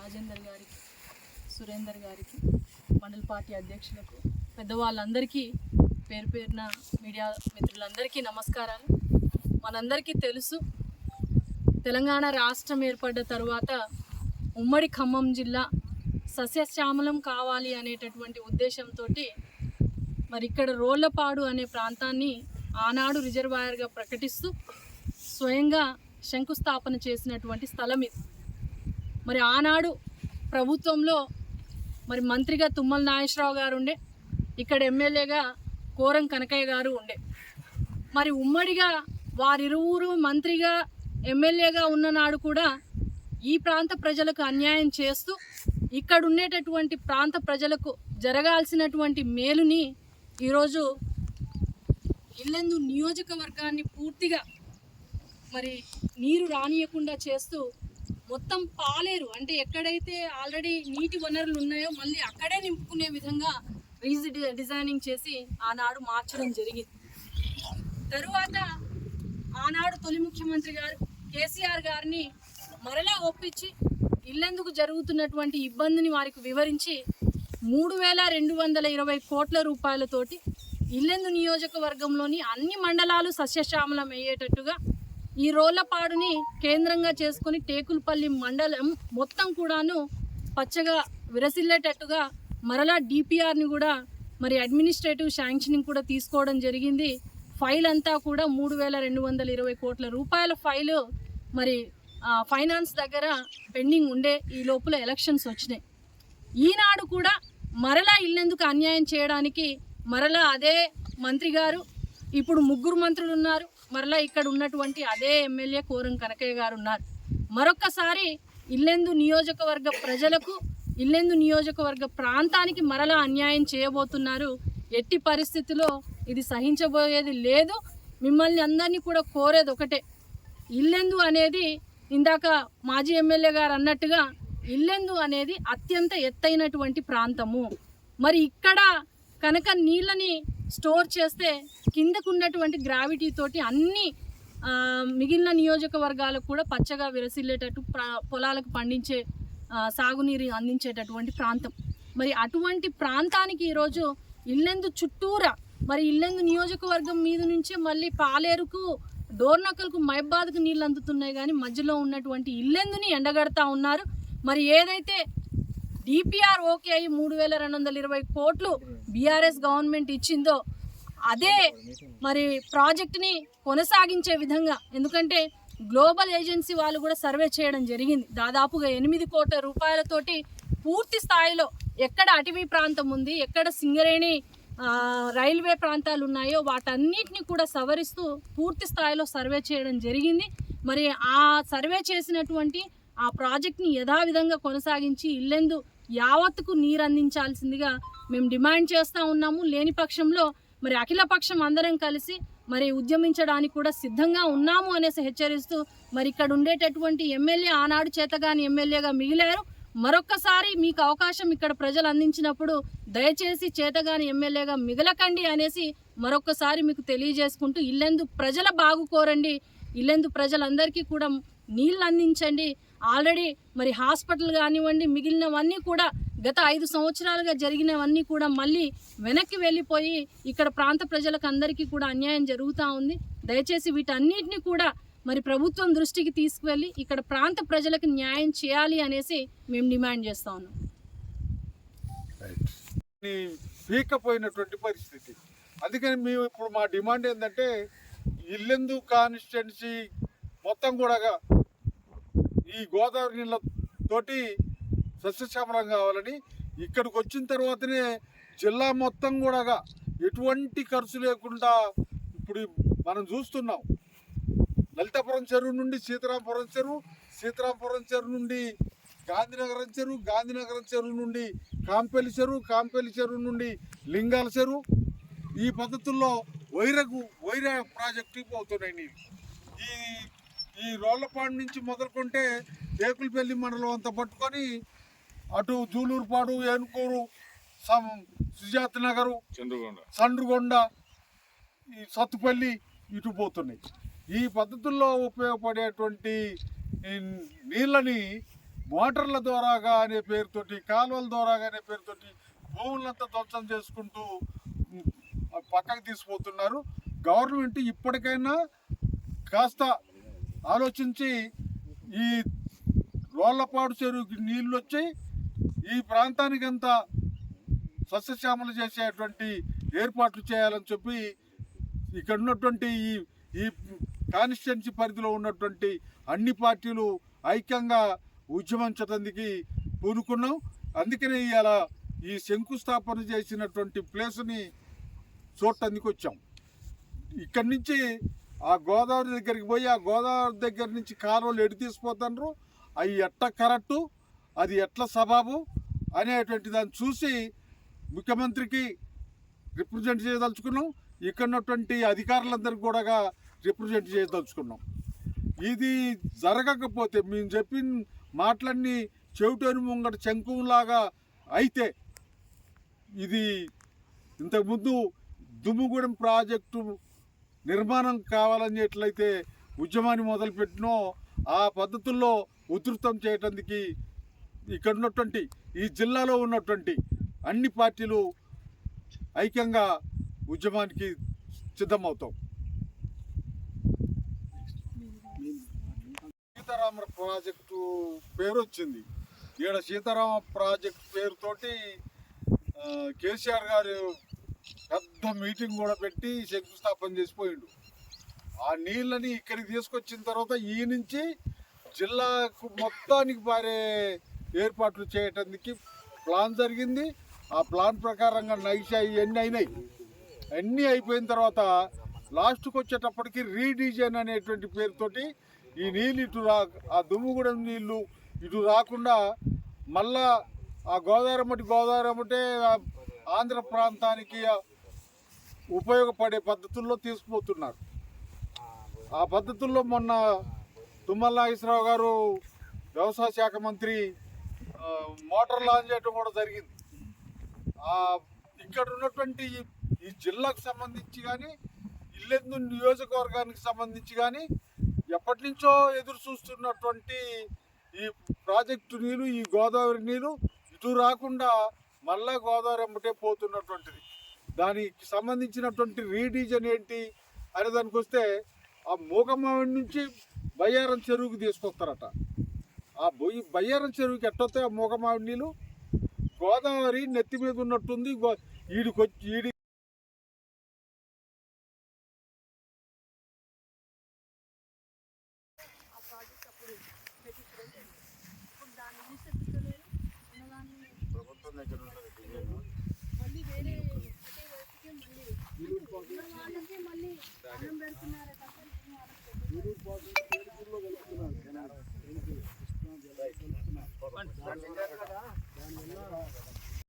రాజేందర్ గారికి, సురేందర్ గారికి, మండల పార్టీ అధ్యక్షులకు, పెద్దవాళ్ళందరికీ పేరు పేరున మీడియా మిత్రులందరికీ నమస్కారాలు. మనందరికీ తెలుసు, తెలంగాణ రాష్ట్రం ఏర్పడ్డ తరువాత ఉమ్మడి ఖమ్మం జిల్లా సస్యశ్యామలం కావాలి అనేటటువంటి ఉద్దేశంతో మరి ఇక్కడ రోళ్లపాడు అనే ప్రాంతాన్ని ఆనాడు రిజర్వాయర్గా ప్రకటిస్తూ స్వయంగా శంకుస్థాపన చేసినటువంటి స్థలం ఇది. మరి ఆనాడు ప్రభుత్వంలో మరి మంత్రిగా తుమ్మల నాగేశ్వరరావు గారు ఉండే, ఇక్కడ ఎమ్మెల్యేగా కోరం కనకయ్య గారు ఉండే. మరి ఉమ్మడిగా వారిరువురు మంత్రిగా ఎమ్మెల్యేగా ఉన్ననాడు కూడా ఈ ప్రాంత ప్రజలకు అన్యాయం చేస్తూ ఇక్కడ ఉండేటటువంటి ప్రాంత ప్రజలకు జరగాల్సినటువంటి మేలుని ఈరోజు ఇల్లెందు నియోజకవర్గాన్ని పూర్తిగా మరి నీరు రానియకుండా చేస్తూ మొత్తం పాలేరు అంటే ఎక్కడైతే ఆల్రెడీ నీటి వనరులు ఉన్నాయో మళ్ళీ అక్కడే నింపుకునే విధంగా డిజైనింగ్ చేసి ఆనాడు మార్చడం జరిగింది. తరువాత ఆనాడు తొలి ముఖ్యమంత్రి గారు కేసీఆర్ గారిని మరలా ఒప్పించి ఇల్లెందుకు జరుగుతున్నటువంటి ఇబ్బందిని వారికి వివరించి 3,220 కోట్ల రూపాయలతోటి ఇల్లెందు నియోజకవర్గంలోని అన్ని మండలాలు సస్యశ్యామలం అయ్యేటట్టుగా ఈ రోళ్లపాడుని కేంద్రంగా చేసుకొని టేకులపల్లి మండలం మొత్తం కూడాను పచ్చగా విరసిల్లేటట్టుగా మరలా డిపిఆర్ని కూడా మరి అడ్మినిస్ట్రేటివ్ శాంక్షనింగ్ కూడా తీసుకోవడం జరిగింది. ఫైల్ అంతా కూడా 3,220 కోట్ల రూపాయల ఫైలు మరి ఫైనాన్స్ దగ్గర పెండింగ్ ఉండే ఈ లోపల ఎలక్షన్స్ వచ్చినాయి. ఈనాడు కూడా మరలా ఇల్లెందుకు అన్యాయం చేయడానికి మరలా అదే మంత్రి గారు, ఇప్పుడు 3 మంత్రులు ఉన్నారు, మరలా ఇక్కడ ఉన్నటువంటి అదే ఎమ్మెల్యే కోరం కనకయ్య గారు ఉన్నారు. మరొక్కసారి ఇల్లెందు నియోజకవర్గ ప్రజలకు, ఇల్లెందు నియోజకవర్గ ప్రాంతానికి మరలా అన్యాయం చేయబోతున్నారు. ఎట్టి పరిస్థితిలో ఇది సహించబోయేది లేదు. మిమ్మల్ని అందరినీ కూడా కోరేది ఒకటే, ఇల్లెందు అనేది ఇందాక మాజీ ఎమ్మెల్యే గారు అన్నట్టుగా ఇల్లెందు అనేది అత్యంత ఎత్తైనటువంటి ప్రాంతము. మరి ఇక్కడ కనుక నీళ్ళని స్టోర్ చేస్తే కిందకు ఉన్నటువంటి గ్రావిటీ తోటి అన్ని మిగిలిన నియోజకవర్గాలకు కూడా పచ్చగా విరసిల్లేటట్టు పొలాలకు పండించే సాగునీరు అందించేటటువంటి ప్రాంతం. మరి అటువంటి ప్రాంతానికి ఈరోజు ఇల్లెందు చుట్టూరా మరి ఇల్లెందు నియోజకవర్గం మీద నుంచే మళ్ళీ పాలేరుకు, డోర్నకల్కు, మైబాద్కు నీళ్ళు అందుతున్నాయి, కానీ మధ్యలో ఉన్నటువంటి ఇల్లెందుని ఎండగడతా ఉన్నారు. మరి ఏదైతే డిపిఆర్ ఓకే అయ్యి 3,220 కోట్లు బీఆర్ఎస్ గవర్నమెంట్ ఇచ్చిందో అదే మరి ప్రాజెక్ట్ని కొనసాగించే విధంగా, ఎందుకంటే గ్లోబల్ ఏజెన్సీ వాళ్ళు కూడా సర్వే చేయడం జరిగింది. దాదాపుగా 8 కోట్ల రూపాయలతోటి పూర్తి స్థాయిలో ఎక్కడ అటవీ ప్రాంతం ఉంది, ఎక్కడ సింగరేణి రైల్వే ప్రాంతాలు ఉన్నాయో వాటన్నిటిని కూడా సవరిస్తూ పూర్తి స్థాయిలో సర్వే చేయడం జరిగింది. మరి ఆ సర్వే చేసినటువంటి ఆ ప్రాజెక్ట్ని యథావిధంగా కొనసాగించి ఇల్లెందు యావత్తుకు నీరు అందించాల్సిందిగా మేము డిమాండ్ చేస్తూ ఉన్నాము. లేని పక్షంలో మరి అఖిలపక్షం అందరం కలిసి మరి ఉద్యమించడానికి కూడా సిద్ధంగా ఉన్నాము అనేసి హెచ్చరిస్తూ, మరి ఇక్కడ ఉండేటటువంటి ఎమ్మెల్యే ఆనాడు చేతగాని ఎమ్మెల్యేగా మిగిలారు. మరొక్కసారి మీకు అవకాశం ఇక్కడ ప్రజలు అందించినప్పుడు దయచేసి చేతగాని ఎమ్మెల్యేగా మిగలకండి అనేసి మరొక్కసారి మీకు తెలియజేసుకుంటూ, ఇల్లెందు ప్రజల బాగు కోరండి, ఇల్లెందు ప్రజలందరికీ కూడా నీళ్ళు అందించండి. ఆల్రెడీ మరి హాస్పిటల్ కానివ్వండి, మిగిలినవన్నీ కూడా గత 5 సంవత్సరాలుగా జరిగినవన్నీ కూడా మళ్ళీ వెనక్కి వెళ్ళిపోయి ఇక్కడ ప్రాంత ప్రజలకు అందరికీ కూడా అన్యాయం జరుగుతూ ఉంది. దయచేసి వీటన్నిటిని కూడా మరి ప్రభుత్వం దృష్టికి తీసుకువెళ్ళి ఇక్కడ ప్రాంత ప్రజలకు న్యాయం చేయాలి అనేసి మేము డిమాండ్ చేస్తా ఉన్నాం. పీకపోయినటువంటి పరిస్థితి. అందుకని మేము ఇప్పుడు మా డిమాండ్ ఏంటంటే ఇల్లెందు కాన్స్టిట్యున్సీ మొత్తం కూడా ఈ గోదావరి నీళ్ళతోటి సస్యశ్యామలం కావాలని, ఇక్కడికి వచ్చిన తర్వాతనే జిల్లా మొత్తం కూడా ఎటువంటి ఖర్చు లేకుండా ఇప్పుడు మనం చూస్తున్నాం. లలితాపురం చెరువు నుండి సీతారాంపురం చెరువు, సీతారాంపురం చెరువు నుండి గాంధీనగరం చెరువు, గాంధీనగరం చెరువు నుండి కాంపెల్లి చెరువు, కాంపెల్లి చెరువు నుండి లింగాల చెరువు, ఈ పద్ధతుల్లో వైరా ప్రాజెక్టు అవుతున్నాయి నీళ్ళు. ఈ రోళ్లపాడు నుంచి మొదలుకుంటే టేకులపల్లి మండలం అంతా పట్టుకొని అటు జూలూరుపాడు, ఏనుకూరు, సుజాత నగరు, సండ్రుగొండ, ఈ సత్తుపల్లి ఇటు పోతున్నాయి. ఈ పద్ధతుల్లో ఉపయోగపడేటువంటి నీళ్ళని మోటార్ల ద్వారాగా అనే పేరుతోటి, కాలువల ద్వారాగా అనే పేరుతోటి భూములంతా ధ్వంసం చేసుకుంటూ పక్కకు తీసుకుపోతున్నారు. గవర్నమెంట్ ఇప్పటికైనా కాస్త ఆలోచించి ఈ రోళ్లపాడు చెరువుకి నీళ్ళు వచ్చి ఈ ప్రాంతానికంతా సస్యశ్యామలు చేసేటువంటి ఏర్పాట్లు చేయాలని చెప్పి ఇక్కడ ఉన్నటువంటి ఈ కాన్స్టిట్యున్సీ పరిధిలో ఉన్నటువంటి అన్ని పార్టీలు ఐక్యంగా ఉద్యమించడానికి పూనుకున్నాం. అందుకనే ఇవాళ ఈ శంకుస్థాపన చేసినటువంటి ప్లేస్ని చూడటానికి వచ్చాం. ఇక్కడి నుంచి ఆ గోదావరి దగ్గరికి పోయి ఆ గోదావరి దగ్గర నుంచి కాలువలు ఎటు తీసుకుపోతున్నారు, అవి ఎట్లా కరెక్టు, అది ఎట్లా సబాబు అనేటువంటి దాన్ని చూసి ముఖ్యమంత్రికి రిప్రజెంట్ చేయదలుచుకున్నాం. ఇక్కడ ఉన్నటువంటి అధికారులందరికీ కూడా రిప్రజెంట్ చేయదలుచుకున్నాం. ఇది జరగకపోతే మేము చెప్పిన మాటలన్నీ చెవిటోని ముంగట శంకులాగా అయితే ఇది ఇంతకుముందు దుమ్ముగూడెం ప్రాజెక్టు నిర్మాణం కావాలనేట్లయితే ఉద్యమాన్ని మొదలుపెట్టినో ఆ పద్ధతుల్లో ఉధృతం చేయటానికి ఇక్కడ ఉన్నటువంటి ఈ జిల్లాలో ఉన్నటువంటి అన్ని పార్టీలు ఐక్యంగా ఉద్యమానికి సిద్ధమవుతాం. సీతారామ ప్రాజెక్టు పేరు వచ్చింది. ఈడ సీతారామ ప్రాజెక్టు పేరుతోటి కేసీఆర్ గారు పెద్ద మీటింగ్ కూడా పెట్టి శంకుస్థాపన చేసిపోయిండు. ఆ నీళ్ళని ఇక్కడికి తీసుకొచ్చిన తర్వాత ఈ నుంచి జిల్లాకు మొత్తానికి పారే ఏర్పాట్లు చేయటానికి ప్లాన్ జరిగింది. ఆ ప్లాన్ ప్రకారంగా నైషా ఇవన్నీ అయినాయి. అన్నీ అయిపోయిన తర్వాత లాస్ట్కి వచ్చేటప్పటికి రీడిజైన్ అనేటువంటి పేరుతోటి ఈ నీళ్ళు ఇటు ఆ దుమ్ముగూడెం నీళ్ళు ఇటు రాకుండా మళ్ళా ఆ గోదావరి అమ్మటే ఆంధ్ర ప్రాంతానికి ఉపయోగపడే పద్ధతుల్లో తీసుకుపోతున్నారు. ఆ పద్ధతుల్లో మొన్న తుమ్మల నాగేశ్వరరావు గారు వ్యవసాయ శాఖ మంత్రి మోటార్ లాంచ్ చేయడం కూడా జరిగింది. ఇక్కడ ఉన్నటువంటి ఈ జిల్లాకు సంబంధించి కానీ ఇల్లెందు నియోజకవర్గానికి సంబంధించి కానీ ఎప్పటి నుంచో ఎదురు చూస్తున్నటువంటి ఈ ప్రాజెక్టు నీళ్ళు, ఈ గోదావరి నీళ్ళు ఇటు రాకుండా మళ్ళా గోదావరి అమ్మటే పోతున్నటువంటిది. దానికి సంబంధించినటువంటి రీడిజన్ ఏంటి అనే దానికి వస్తే ఆ మూగమావిడి నుంచి బయ్యారం చెరువుకి తీసుకొస్తారట. ఆ బయ్యారం చెరువుకి ఎట్టొస్తే ఆ మూగమావిడి నీళ్ళు గోదావరి నెత్తి మీద ఉన్నట్టుంది. ఈడి ప్రభుత్వం దగ్గర మళ్ళీ వేరే మళ్ళీ